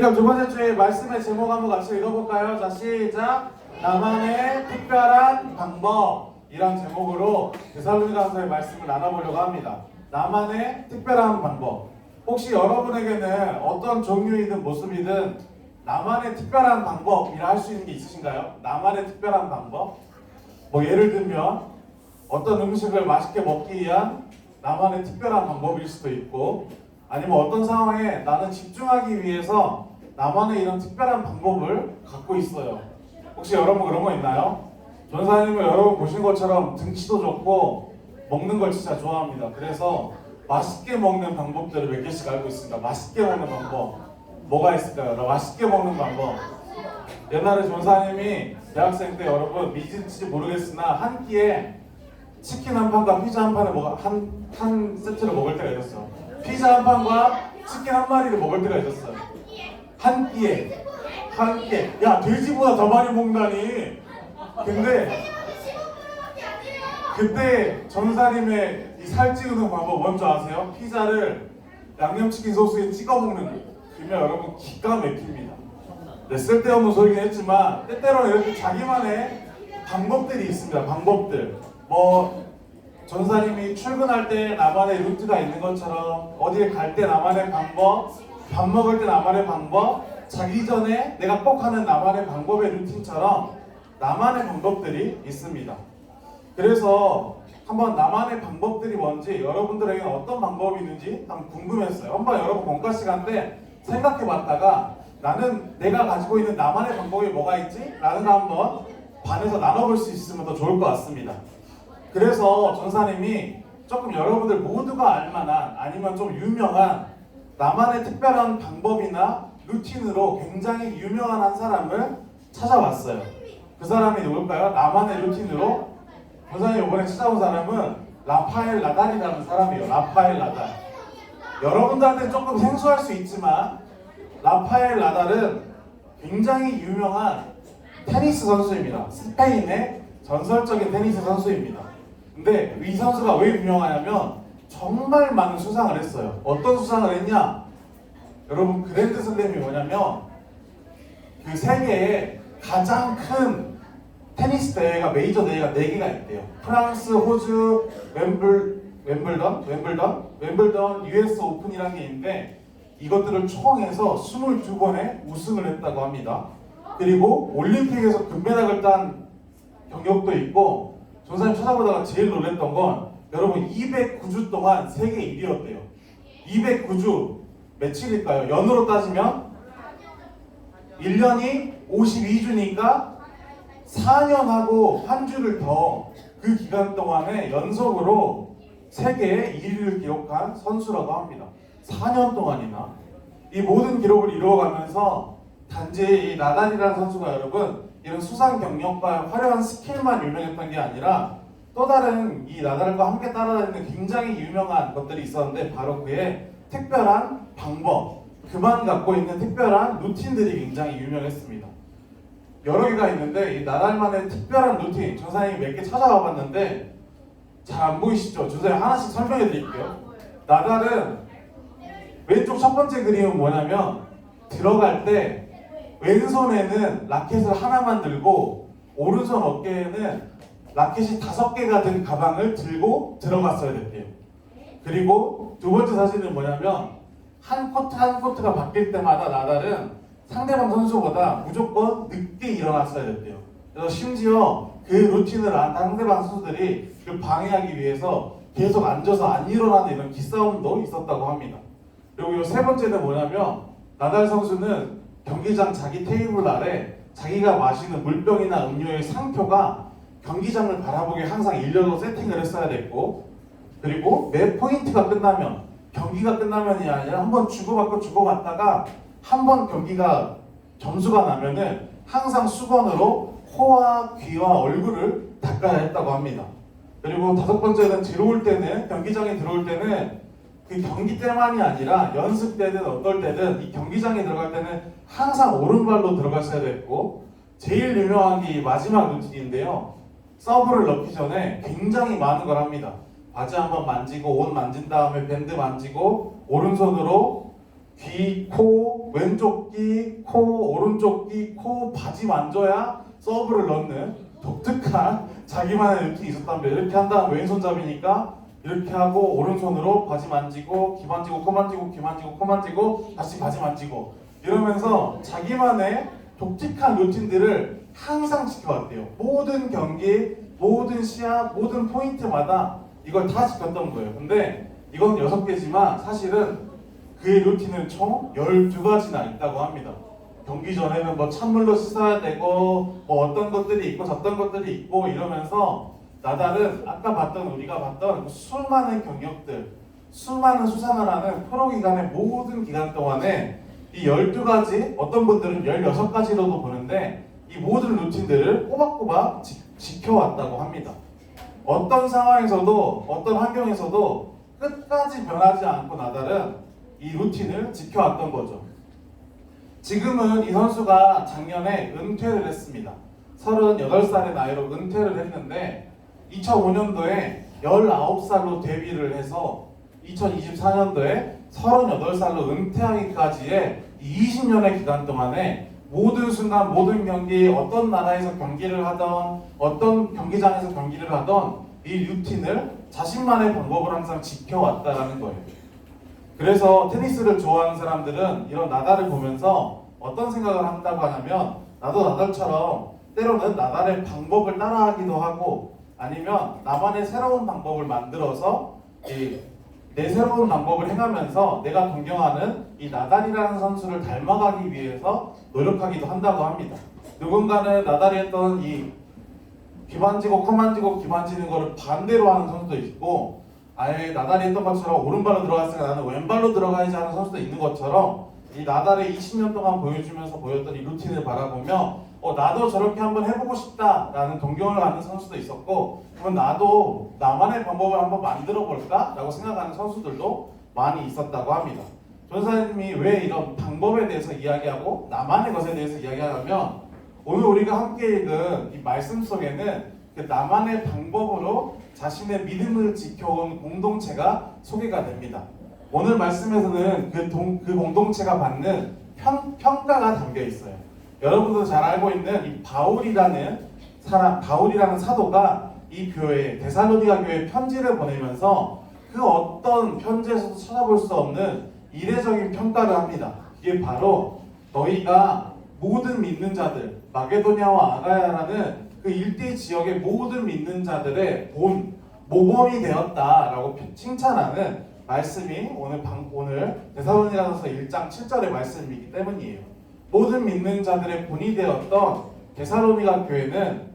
그럼 두 번째 주에 말씀의 제목 한번 같이 읽어볼까요? 자, 시작. 나만의 특별한 방법이란 제목으로 데살로니가서의 말씀을 나눠보려고 합니다. 나만의 특별한 방법. 혹시 여러분에게는 어떤 종류이든 모습이든 나만의 특별한 방법이라 할 수 있는 게 있으신가요? 나만의 특별한 방법? 뭐 예를 들면 어떤 음식을 맛있게 먹기 위한 나만의 특별한 방법일 수도 있고, 아니면 어떤 상황에 나는 집중하기 위해서 나만의 이런 특별한 방법을 갖고 있어요. 혹시 여러분 그런 거 있나요? 전사님을 여러분 보신 것처럼 등치도 좋고 먹는 걸 진짜 좋아합니다. 그래서 맛있게 먹는 방법들을 몇 개씩 알고 있습니다. 맛있게 먹는 방법 뭐가 있을까요? 맛있게 먹는 방법. 옛날에 전사님이 대학생 때 여러분 믿을지 모르겠으나 한 끼에 치킨 한 판과 피자 한 판을 한 세트를 먹을 때가 있었어요. 피자 한 판과 치킨 한 마리를 먹을 때가 있었어요. 한 끼에. 야, 돼지보다 더 많이 먹다니. 근데 그때 전사님의 이 살찌우는 방법 뭔지 아세요? 피자를 양념치킨 소스에 찍어 먹는 거예요. 그러면 여러분 기가 막힙니다. 네, 쓸데없는 소리긴 했지만 때때로는 이렇게 자기만의 방법들이 있습니다. 방법들. 뭐 전사님이 출근할 때 나만의 루트가 있는 것처럼, 어디에 갈 때 나만의 방법, 밥 먹을 때 나만의 방법, 자기 전에 내가 꼭 하는 나만의 방법의 루틴처럼 나만의 방법들이 있습니다. 그래서 한번 나만의 방법들이 뭔지, 여러분들에게는 어떤 방법이 있는지 한번 궁금했어요. 한번 여러분 공과 시간 때 생각해 봤다가 나는 내가 가지고 있는 나만의 방법이 뭐가 있지? 라는 거 한번 반에서 나눠볼 수 있으면 더 좋을 것 같습니다. 그래서 전사님이 조금 여러분들 모두가 알만한, 아니면 좀 유명한 나만의 특별한 방법이나 루틴으로 굉장히 유명한 한 사람을 찾아왔어요. 그 사람이 누굴까요? 나만의 루틴으로 전사님이 이번에 찾아온 사람은 라파엘 나달이라는 사람이에요. 라파엘 나달. 여러분들한테 조금 생소할 수 있지만 라파엘 나달은 굉장히 유명한 테니스 선수입니다. 스페인의 전설적인 테니스 선수입니다. 근데 이 선수가 왜 유명하냐면 정말 많은 수상을 했어요. 어떤 수상을 했냐? 여러분, 그랜드 슬램이 뭐냐면 그 세계에 가장 큰 테니스 대회가, 메이저 대회가 4개가 있대요. 프랑스, 호주, 웸블던, US 오픈이라는 게 있는데 이것들을 총해서 22번에 우승을 했다고 합니다. 그리고 올림픽에서 금메달을 딴 경력도 있고, 전사님 찾아보다가 제일 놀랐던 건 여러분 209주 동안 세계 1위였대요. 209주 며칠일까요? 연으로 따지면 1년이 52주니까 4년하고 한 주를 더 그 기간 동안에 연속으로 세계에 1위를 기록한 선수라고 합니다. 4년 동안이나 이 모든 기록을 이루어가면서 단지 이 나달이라는 선수가 여러분 이런 수상 경력과 화려한 스킬만 유명했던 게 아니라 또 다른 이 나달과 함께 따라다니는 굉장히 유명한 것들이 있었는데, 바로 그의 특별한 방법, 그만 갖고 있는 특별한 루틴들이 굉장히 유명했습니다. 여러 개가 있는데 이 나달만의 특별한 루틴, 전사님이 몇 개 찾아와 봤는데 잘 안 보이시죠? 전사님 하나씩 설명해 드릴게요. 나달은 왼쪽 첫 번째 그림은 뭐냐면 들어갈 때 왼손에는 라켓을 하나만 들고 오른손 어깨에는 라켓이 5개가 든 가방을 들고 들어갔어야 됐대요. 그리고 두 번째 사진은 뭐냐면 한 코트 한 코트가 바뀔 때마다 나달은 상대방 선수보다 무조건 늦게 일어났어야 됐대요. 그래서 심지어 그 루틴을 안 상대방 선수들이 그 방해하기 위해서 계속 앉아서 안 일어나는 이런 기싸움도 있었다고 합니다. 그리고 이 세 번째는 뭐냐면 나달 선수는 경기장 자기 테이블 아래 자기가 마시는 물병이나 음료의 상표가 경기장을 바라보게 항상 일렬로 세팅을 했어야 됐고, 그리고 매 포인트가 끝나면, 경기가 끝나면이 아니라 한번 주고받다가 한 번 경기가 점수가 나면은 항상 수건으로 코와 귀와 얼굴을 닦아야 했다고 합니다. 그리고 5번째는 경기장에 들어올 때는 그 경기 때만이 아니라 연습 때든 어떨 때든 이 경기장에 들어갈 때는 항상 오른발로 들어갔어야 됐고, 제일 유명한 게 마지막 루틴인데요. 서브를 넣기 전에 굉장히 많은 걸 합니다. 바지 한번 만지고, 옷 만진 다음에 밴드 만지고, 오른손으로 귀, 코, 왼쪽 귀, 코, 오른쪽 귀, 코, 바지 만져야 서브를 넣는 독특한 자기만의 루틴이 있었답니다. 이렇게 한 다음 왼손잡이니까 이렇게 하고 오른손으로 바지 만지고 귀 만지고 코 만지고 귀 만지고 코 만지고 다시 바지 만지고 이러면서 자기만의 독특한 루틴들을 항상 지켜왔대요. 모든 경기, 모든 시합, 모든 포인트마다 이걸 다 지켰던 거예요. 근데 이건 6개지만 사실은 그의 루틴은 총 12가지나 있다고 합니다. 경기 전에는 뭐 찬물로 씻어야 되고 뭐 어떤 것들이 있고 저떤 것들이 있고 이러면서 나달은 아까 우리가 봤던 수많은 경력들, 수많은 수상을 하는 프로 기간의 모든 기간 동안에 이 12가지, 어떤 분들은 16가지로도 보는데 이 모든 루틴들을 꼬박꼬박 지켜왔다고 합니다. 어떤 상황에서도 어떤 환경에서도 끝까지 변하지 않고 나달은 이 루틴을 지켜왔던 거죠. 지금은 이 선수가 작년에 은퇴를 했습니다. 38살의 나이로 은퇴를 했는데 2005년도에 19살로 데뷔를 해서 2024년도에 38살로 은퇴하기까지의 20년의 기간 동안에 모든 순간, 모든 경기, 어떤 나라에서 경기를 하던, 어떤 경기장에서 경기를 하던 이 루틴을 자신만의 방법을 항상 지켜왔다라는 거예요. 그래서 테니스를 좋아하는 사람들은 이런 나달을 보면서 어떤 생각을 한다고 하냐면 나도 나달처럼 때로는 나달의 방법을 따라하기도 하고 아니면 나만의 새로운 방법을 만들어서 내 새로운 방법을 행하면서 내가 존경하는 이 나달이라는 선수를 닮아가기 위해서 노력하기도 한다고 합니다. 누군가는 나달이 했던 이 귀 만지고 코 만지고 귀 만지는 거를 반대로 하는 선수도 있고 아예 나달이 했던 것처럼 오른발로 들어갔으니까 나는 왼발로 들어가야지 하는 선수도 있는 것처럼 이 나달의 20년 동안 보여주면서 보였던 이 루틴을 바라보며 나도 저렇게 한번 해보고 싶다라는 동경을 갖는 선수도 있었고 그럼 나도 나만의 방법을 한번 만들어 볼까? 라고 생각하는 선수들도 많이 있었다고 합니다. 전사님이 왜 이런 방법에 대해서 이야기하고 나만의 것에 대해서 이야기하냐면 오늘 우리가 함께 읽은 이 말씀 속에는 그 나만의 방법으로 자신의 믿음을 지켜온 공동체가 소개가 됩니다. 오늘 말씀에서는 그 공동체가 받는 평가가 담겨 있어요. 여러분도 잘 알고 있는 이 바울이라는 사도가 이 교회, 데살로니가 교회에 편지를 보내면서 그 어떤 편지에서도 찾아볼 수 없는 이례적인 평가를 합니다. 이게 바로 너희가 모든 믿는 자들, 마게도냐와 아가야라는 그 일대 지역의 모든 믿는 자들의 모범이 되었다라고 칭찬하는 말씀이 오늘 데살로니가서 1장 7절의 말씀이기 때문이에요. 모든 믿는 자들의 본이 되었던 데살로니가 교회는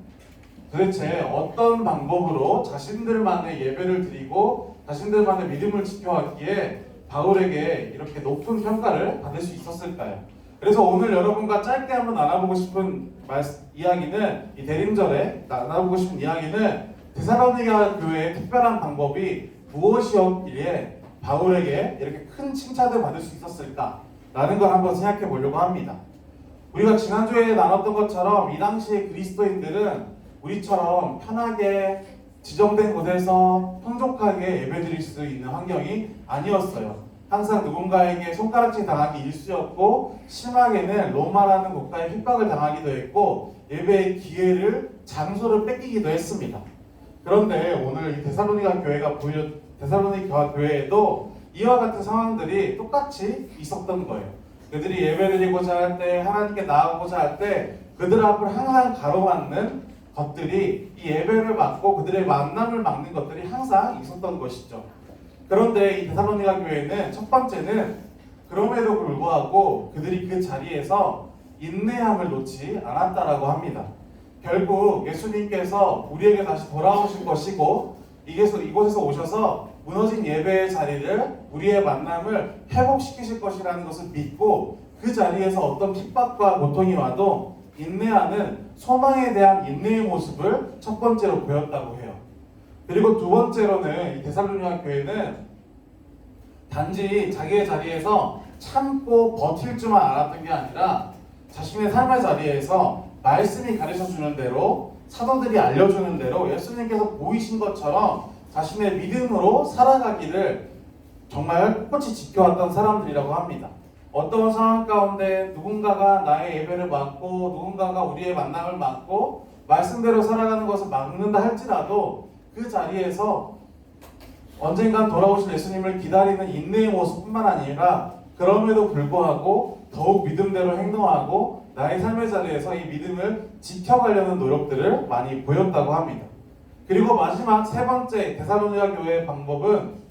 도대체 어떤 방법으로 자신들만의 예배를 드리고 자신들만의 믿음을 지켜왔기에 바울에게 이렇게 높은 평가를 받을 수 있었을까요? 그래서 오늘 여러분과 짧게 한번 나눠보고 싶은 이야기는 이 대림절에 나눠보고 싶은 이야기는 데살로니가 교회의 특별한 방법이 무엇이었기에 바울에게 이렇게 큰 칭찬을 받을 수 있었을까라는 걸 한번 생각해 보려고 합니다. 우리가 지난주에 나눴던 것처럼 이 당시의 그리스도인들은 우리처럼 편하게 지정된 곳에서 풍족하게 예배드릴 수 있는 환경이 아니었어요. 항상 누군가에게 손가락질 당하기 일쑤였고 심하게는 로마라는 국가에 핍박을 당하기도 했고 예배의 기회를 장소를 뺏기기도 했습니다. 그런데 오늘 이 데살로니가 교회에도 이와 같은 상황들이 똑같이 있었던 거예요. 그들이 예배드리고자 할 때 하나님께 나아가고자 할 때 그들 앞을 항상 가로막는 것들이 이 예배를 막고 그들의 만남을 막는 것들이 항상 있었던 것이죠. 그런데 이 데살로니가 교회는 첫 번째는 그럼에도 불구하고 그들이 그 자리에서 인내함을 놓지 않았다라고 합니다. 결국 예수님께서 우리에게 다시 돌아오신 것이고 이곳에서 오셔서 무너진 예배의 자리를 우리의 만남을 회복시키실 것이라는 것을 믿고 그 자리에서 어떤 핍박과 고통이 와도 인내하는 소망에 대한 인내의 모습을 첫 번째로 보였다고 해요. 그리고 두 번째로는 이 데살로니가 교회는 단지 자기의 자리에서 참고 버틸 줄만 알았던 게 아니라 자신의 삶의 자리에서 말씀이 가르쳐주는 대로 사도들이 알려주는 대로 예수님께서 보이신 것처럼 자신의 믿음으로 살아가기를 정말 꿋꿋이 지켜왔던 사람들이라고 합니다. 어떤 상황 가운데 누군가가 나의 예배를 막고 누군가가 우리의 만남을 막고 말씀대로 살아가는 것을 막는다 할지라도 그 자리에서 언젠간 돌아오실 예수님을 기다리는 인내의 모습뿐만 아니라 그럼에도 불구하고 더욱 믿음대로 행동하고 나의 삶의 자리에서 이 믿음을 지켜가려는 노력들을 많이 보였다고 합니다. 그리고 마지막 세 번째 데살로니가 교회의 방법은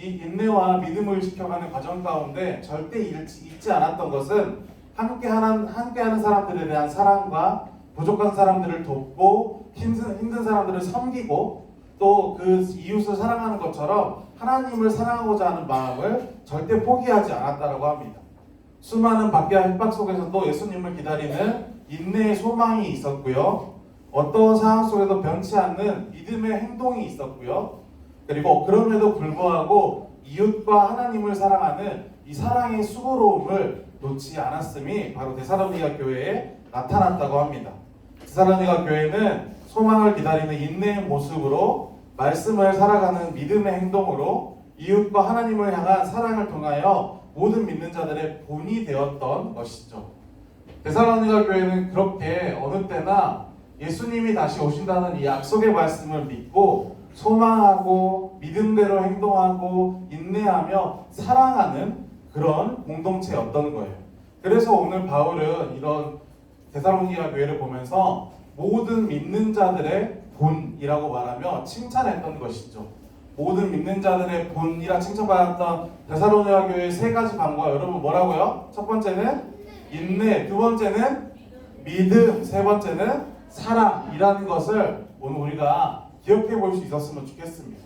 이 인내와 믿음을 지켜가는 과정 가운데 절대 잊지 않았던 것은 함께하는 사람들에 대한 사랑과 부족한 사람들을 돕고 힘든 사람들을 섬기고 또 그 이웃을 사랑하는 것처럼 하나님을 사랑하고자 하는 마음을 절대 포기하지 않았다고 합니다. 수많은 박해와 핍박 속에서도 예수님을 기다리는 인내의 소망이 있었고요. 어떤 상황 속에도 변치 않는 믿음의 행동이 있었고요. 그리고 그럼에도 불구하고 이웃과 하나님을 사랑하는 이 사랑의 수고로움을 놓지 않았음이 바로 데살로니가 교회에 나타났다고 합니다. 데살로니가 교회는 소망을 기다리는 인내의 모습으로 말씀을 살아가는 믿음의 행동으로 이웃과 하나님을 향한 사랑을 통하여 모든 믿는 자들의 본이 되었던 것이죠. 데살로니가 교회는 그렇게 어느 때나 예수님이 다시 오신다는 이 약속의 말씀을 믿고 소망하고 믿음대로 행동하고 인내하며 사랑하는 그런 공동체였던 거예요. 그래서 오늘 바울은 이런 데살로니가 교회를 보면서 모든 믿는 자들의 본이라고 말하며 칭찬했던 것이죠. 모든 믿는 자들의 본이라 칭찬받았던 데살로니가 교회의 세 가지 방법, 여러분 뭐라고요? 첫 번째는 인내, 두 번째는 믿음, 세 번째는 사랑이라는 것을 오늘 우리가 기억해 볼 수 있었으면 좋겠습니다.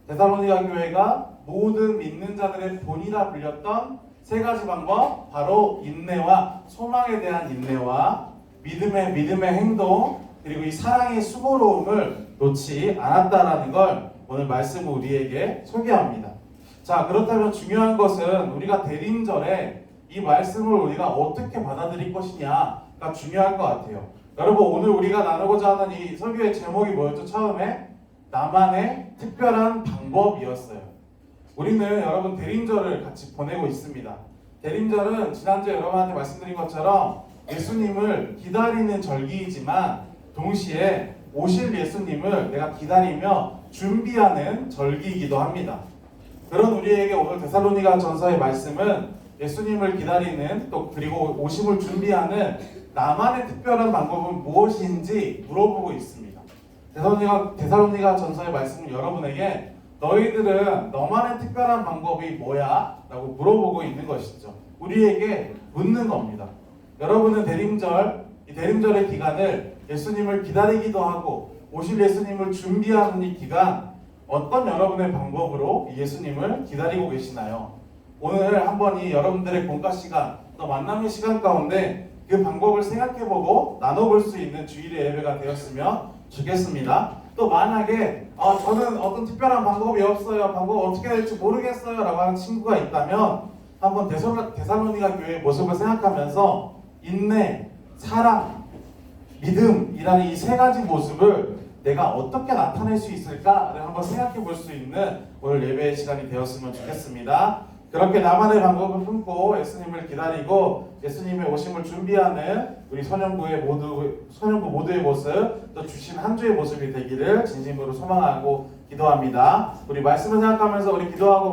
데살로니가 교회가 모든 믿는 자들의 본이라 불렸던 세 가지 방법, 바로 인내와 소망에 대한 인내와 믿음의 행동, 그리고 이 사랑의 수고로움을 놓지 않았다라는 걸 오늘 말씀은 우리에게 소개합니다. 자, 그렇다면 중요한 것은 우리가 대림절에 이 말씀을 우리가 어떻게 받아들일 것이냐가 중요할 것 같아요. 여러분, 오늘 우리가 나누고자 하는 이 설교의 제목이 뭐였죠? 처음에 나만의 특별한 방법이었어요. 우리는 여러분 대림절을 같이 보내고 있습니다. 대림절은 지난주에 여러분한테 말씀드린 것처럼 예수님을 기다리는 절기이지만 동시에 오실 예수님을 내가 기다리며 준비하는 절기이기도 합니다. 그런 우리에게 오늘 데살로니가 전서의 말씀은 예수님을 기다리는 또 그리고 오심을 준비하는 나만의 특별한 방법은 무엇인지 물어보고 있습니다. 데살로니가 전서의 말씀은 여러분에게 너희들은 너만의 특별한 방법이 뭐야? 라고 물어보고 있는 것이죠. 우리에게 묻는 겁니다. 여러분은 이 대림절의 기간을 예수님을 기다리기도 하고 오실 예수님을 준비하는 이 기간, 어떤 여러분의 방법으로 예수님을 기다리고 계시나요? 오늘 한번 이 여러분들의 공과 시간, 또 만남의 시간 가운데 그 방법을 생각해보고 나눠볼 수 있는 주일의 예배가 되었으면 좋겠습니다. 또 만약에 저는 어떤 특별한 방법이 없어요, 방법 어떻게 될지 모르겠어요 라고 하는 친구가 있다면 한번 데살로니가 교회의 모습을 생각하면서 인내, 사랑, 믿음이라는 이 세 가지 모습을 내가 어떻게 나타낼 수 있을까를 한번 생각해 볼 수 있는 오늘 예배의 시간이 되었으면 좋겠습니다. 그렇게 나만의 방법을 품고 예수님을 기다리고 예수님의 오심을 준비하는 우리 소년부 모두의 모습, 또 주신 한 주의 모습이 되기를 진심으로 소망하고 기도합니다. 우리 말씀을 생각하면서 우리 기도하고